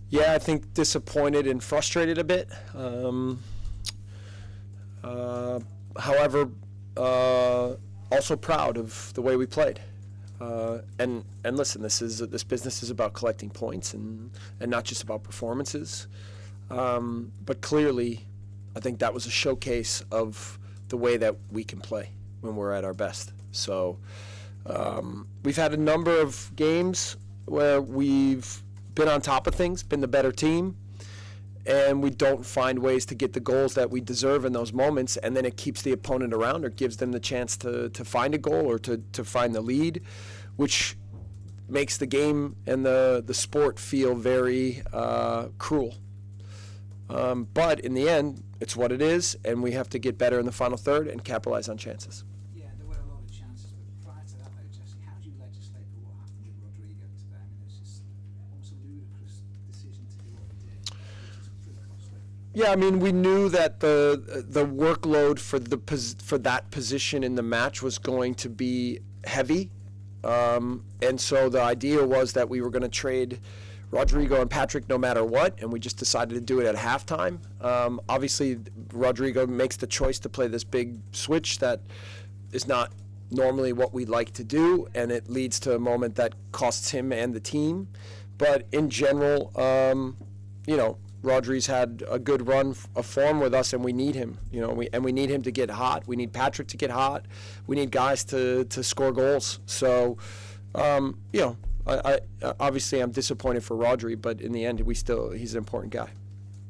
Yeah, I think disappointed and frustrated a bit. However, also proud of the way we played. And listen, this business is about collecting points and not just about performances. But clearly, I think that was a showcase of the way that we can play when we're at our best. So we've had a number of games where we've been on top of things, been the better team, and we don't find ways to get the goals that we deserve in those moments, and then it keeps the opponent around or gives them the chance to find a goal or to find the lead, which makes the game and the sport feel very cruel. But in the end, it's what it is, and we have to get better in the final third and capitalize on chances. Yeah, there were a lot of chances, but prior to that, though, Jesse, how do you legislate for what happened with Rodrigo today? I mean, it was just almost a ludicrous decision to do what he did, which is pretty costly. Yeah, I mean, we knew that the workload for that position in the match was going to be heavy, and so the idea was that we were going to trade Rodrigo and Patrick no matter what, and we just decided to do it at halftime. Obviously, Rodrigo makes the choice to play this big switch that is not normally what we like to do, and it leads to a moment that costs him and the team. But in general, Rodri's had a good run of form with us, and we need him. We need him to get hot. We need Patrick to get hot. We need guys to score goals. So, I obviously I'm disappointed for Rodri, but in the end, he's an important guy.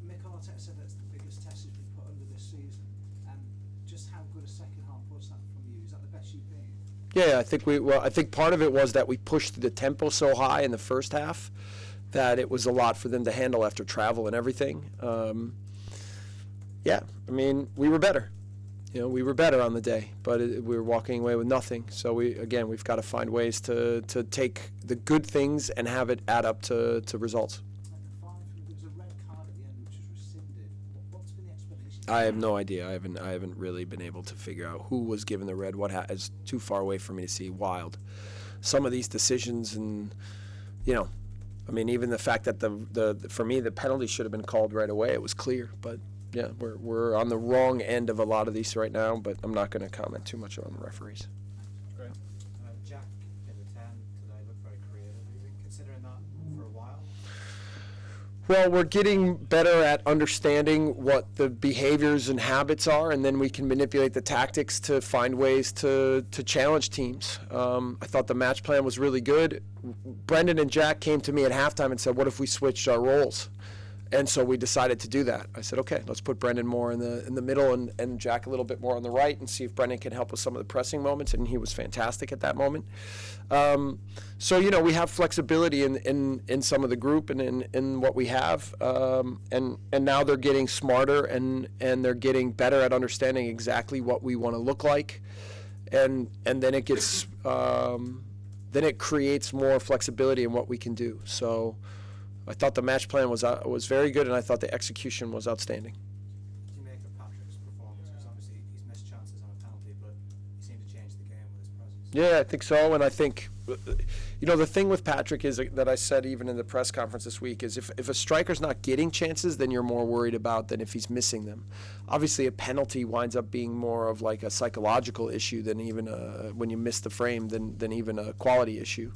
Mick Arteta said that's the biggest test he's been put under this season, and just how good a second half was that from you? Is that the best you've been? Yeah, I think part of it was that we pushed the tempo so high in the first half that it was a lot for them to handle after travel and everything. We were better. We were better on the day, but we were walking away with nothing. So we've got to find ways to take the good things and have it add up to results. There was a red card at the end which was rescinded. What's been the explanation? I have no idea. I haven't really been able to figure out who was given the red. It's too far away for me to see. Wild. Some of these decisions, and even the fact that for me the penalty should have been called right away. It was clear, but. Yeah, we're on the wrong end of a lot of these right now, but I'm not going to comment too much on the referees. Great. Jack in the 10 today looked very creative. Have you been considering that for a while? Well, we're getting better at understanding what the behaviors and habits are, and then we can manipulate the tactics to find ways to challenge teams. I thought the match plan was really good. Brendan and Jack came to me at halftime and said, what if we switched our roles? And so we decided to do that. I said, okay, let's put Brendan more in the middle and Jack a little bit more on the right and see if Brendan can help with some of the pressing moments, and he was fantastic at that moment. We have flexibility in some of the group and in what we have, and now they're getting smarter and they're getting better at understanding exactly what we want to look like, and then it gets then it creates more flexibility in what we can do. So I thought the match plan was very good, and I thought the execution was outstanding. What do you make of Patrick's performance? Because obviously he's missed chances on a penalty, but he seemed to change the game with his presence. Yeah, I think so, and I think, the thing with Patrick is that I said even in the press conference this week is if a striker's not getting chances, then you're more worried about than if he's missing them. Obviously, a penalty winds up being more of like a psychological issue than even when you miss the frame than even a quality issue.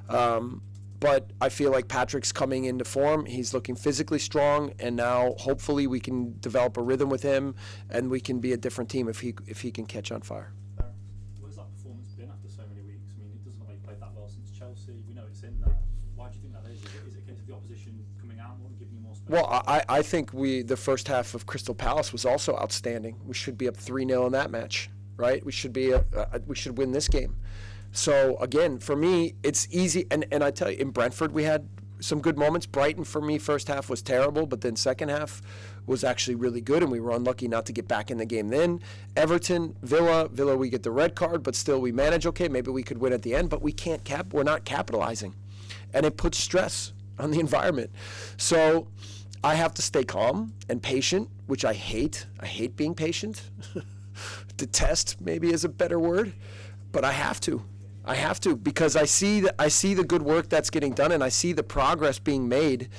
But I feel like Patrick's coming into form. He's looking physically strong, and now hopefully we can develop a rhythm with him, and we can be a different team if he can catch on fire. Where's that performance been after so many weeks? I mean, it doesn't look like he played that well since Chelsea. We know it's in there. Why do you think that is? Is it a case of the opposition coming out more and giving you more space? Well, I think the first half of Crystal Palace was also outstanding. We should be up 3-0 in that match, right? We should win this game. So, again, for me, it's easy. And I tell you, in Brentford, we had some good moments. Brighton, for me, first half was terrible, but then second half was actually really good, and we were unlucky not to get back in the game then. Everton, Villa, we get the red card, but still we manage okay. Maybe we could win at the end, but we're not capitalizing. And it puts stress on the environment. So I have to stay calm and patient, which I hate. I hate being patient. Detest maybe is a better word, but I have to. Because I see the good work that's getting done, and I see the progress being made,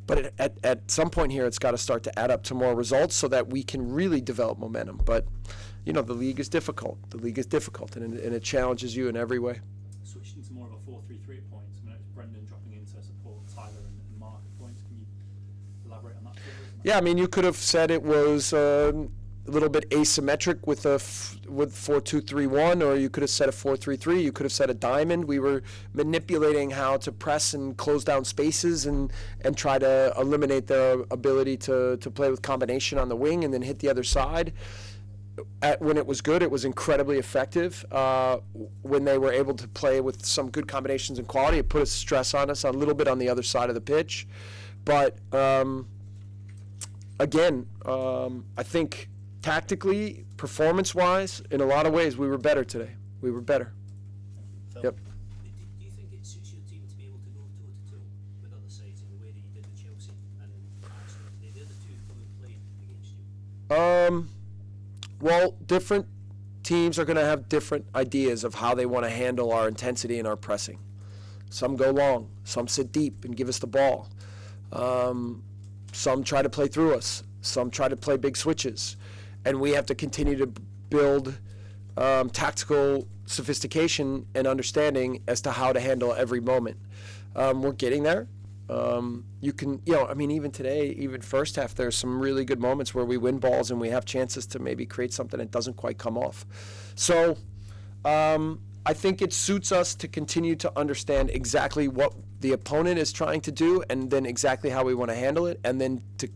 But at some point here, it's got to start to add up to more results so that we can really develop momentum. But, you know, the league is difficult. The league is difficult, and it challenges you in every way. Switched into more of a 4-3-3 at points. I mean, it's Brendan dropping in to support Tyler and Mark at points. Can you elaborate on that further? Yeah, I mean, you could have said it was a little bit asymmetric with with 4-2-3-1, or you could have said a 4-3-3. You could have said a diamond. We were manipulating how to press and close down spaces and try to eliminate their ability to play with combination on the wing and then hit the other side. When it was good, it was incredibly effective. When they were able to play with some good combinations and quality, it put a stress on us a little bit on the other side of the pitch. But again, I think tactically, performance-wise, in a lot of ways, we were better today. We were better. Phil? Yep. Do you think it suits your team to be able to go toe-to-toe with other sides in the way that you did with Chelsea and Arsenal today? The other two come and played against you. Well, different teams are going to have different ideas of how they want to handle our intensity and our pressing. Some go long. Some sit deep and give us the ball. Some try to play through us. Some try to play big switches. And we have to continue to build tactical sophistication and understanding as to how to handle every moment. We're getting there. You can, I mean, even today, even first half, there's some really good moments where we win balls and we have chances to maybe create something that doesn't quite come off. So I think it suits us to continue to understand exactly what the opponent is trying to do and then exactly how we want to handle it, and then to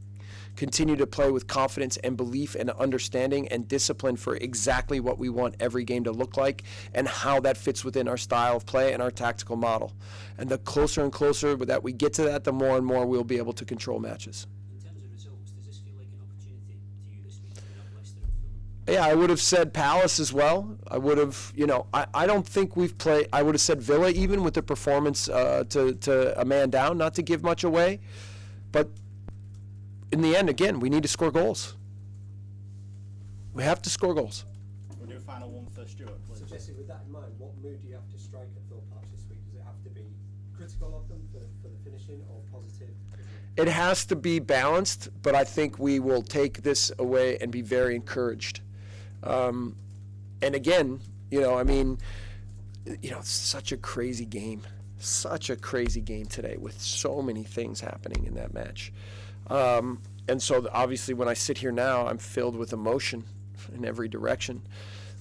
continue to play with confidence and belief and understanding and discipline for exactly what we want every game to look like and how that fits within our style of play and our tactical model. And the closer and closer that we get to that, the more and more we'll be able to control matches. In terms of results, does this feel like an opportunity to you this week, coming up Leicester and Fulham? Yeah, I would have said Palace as well. I would have, I don't think we've played, I would have said Villa even with the performance to a man down, not to give much away. But in the end, again, we need to score goals. We have to score goals. We'll do a final one for Stuart, please. So Jesse, with that in mind, what mood do you have to strike at Phil Parks this week? Does it have to be critical of them for the finishing, or positive? It has to be balanced, but I think we will take this away and be very encouraged. And again, it's such a crazy game. Such a crazy game today with so many things happening in that match. And so obviously when I sit here now, I'm filled with emotion in every direction.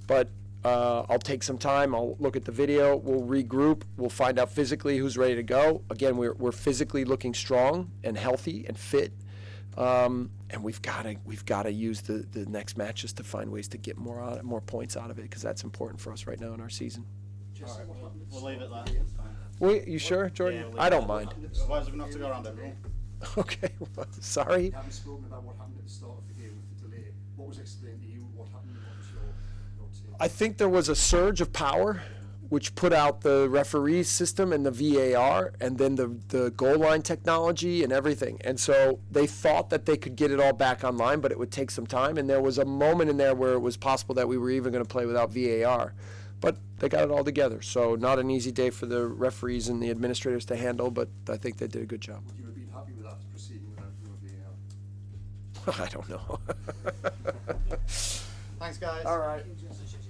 But I'll take some time. I'll look at the video. We'll regroup. We'll find out physically who's ready to go. Again, we're physically looking strong and healthy and fit. And we've got to use the next matches to find ways to get more points out of it, because that's important for us right now in our season. All right, we'll leave it there. Wait, you sure, Jordan? Yeah, we'll I leave don't it. mind. Otherwise, we're going to have to go around everyone. Okay, well, sorry. You haven't spoken about what happened at the start of the game with the delay. What was explained to you? What happened? What was your take? I think there was a surge of power, which put out the referee system and the VAR, and then the goal line technology and everything. And so they thought that they could get it all back online, but it would take some time. And there was a moment in there where it was possible that we were even going to play without VAR. But they got it all together. So not an easy day for the referees and the administrators to handle, but I think they did a good job. Would you have been happy with that proceeding without no VAR? I don't know. Thanks, guys. All right. Such a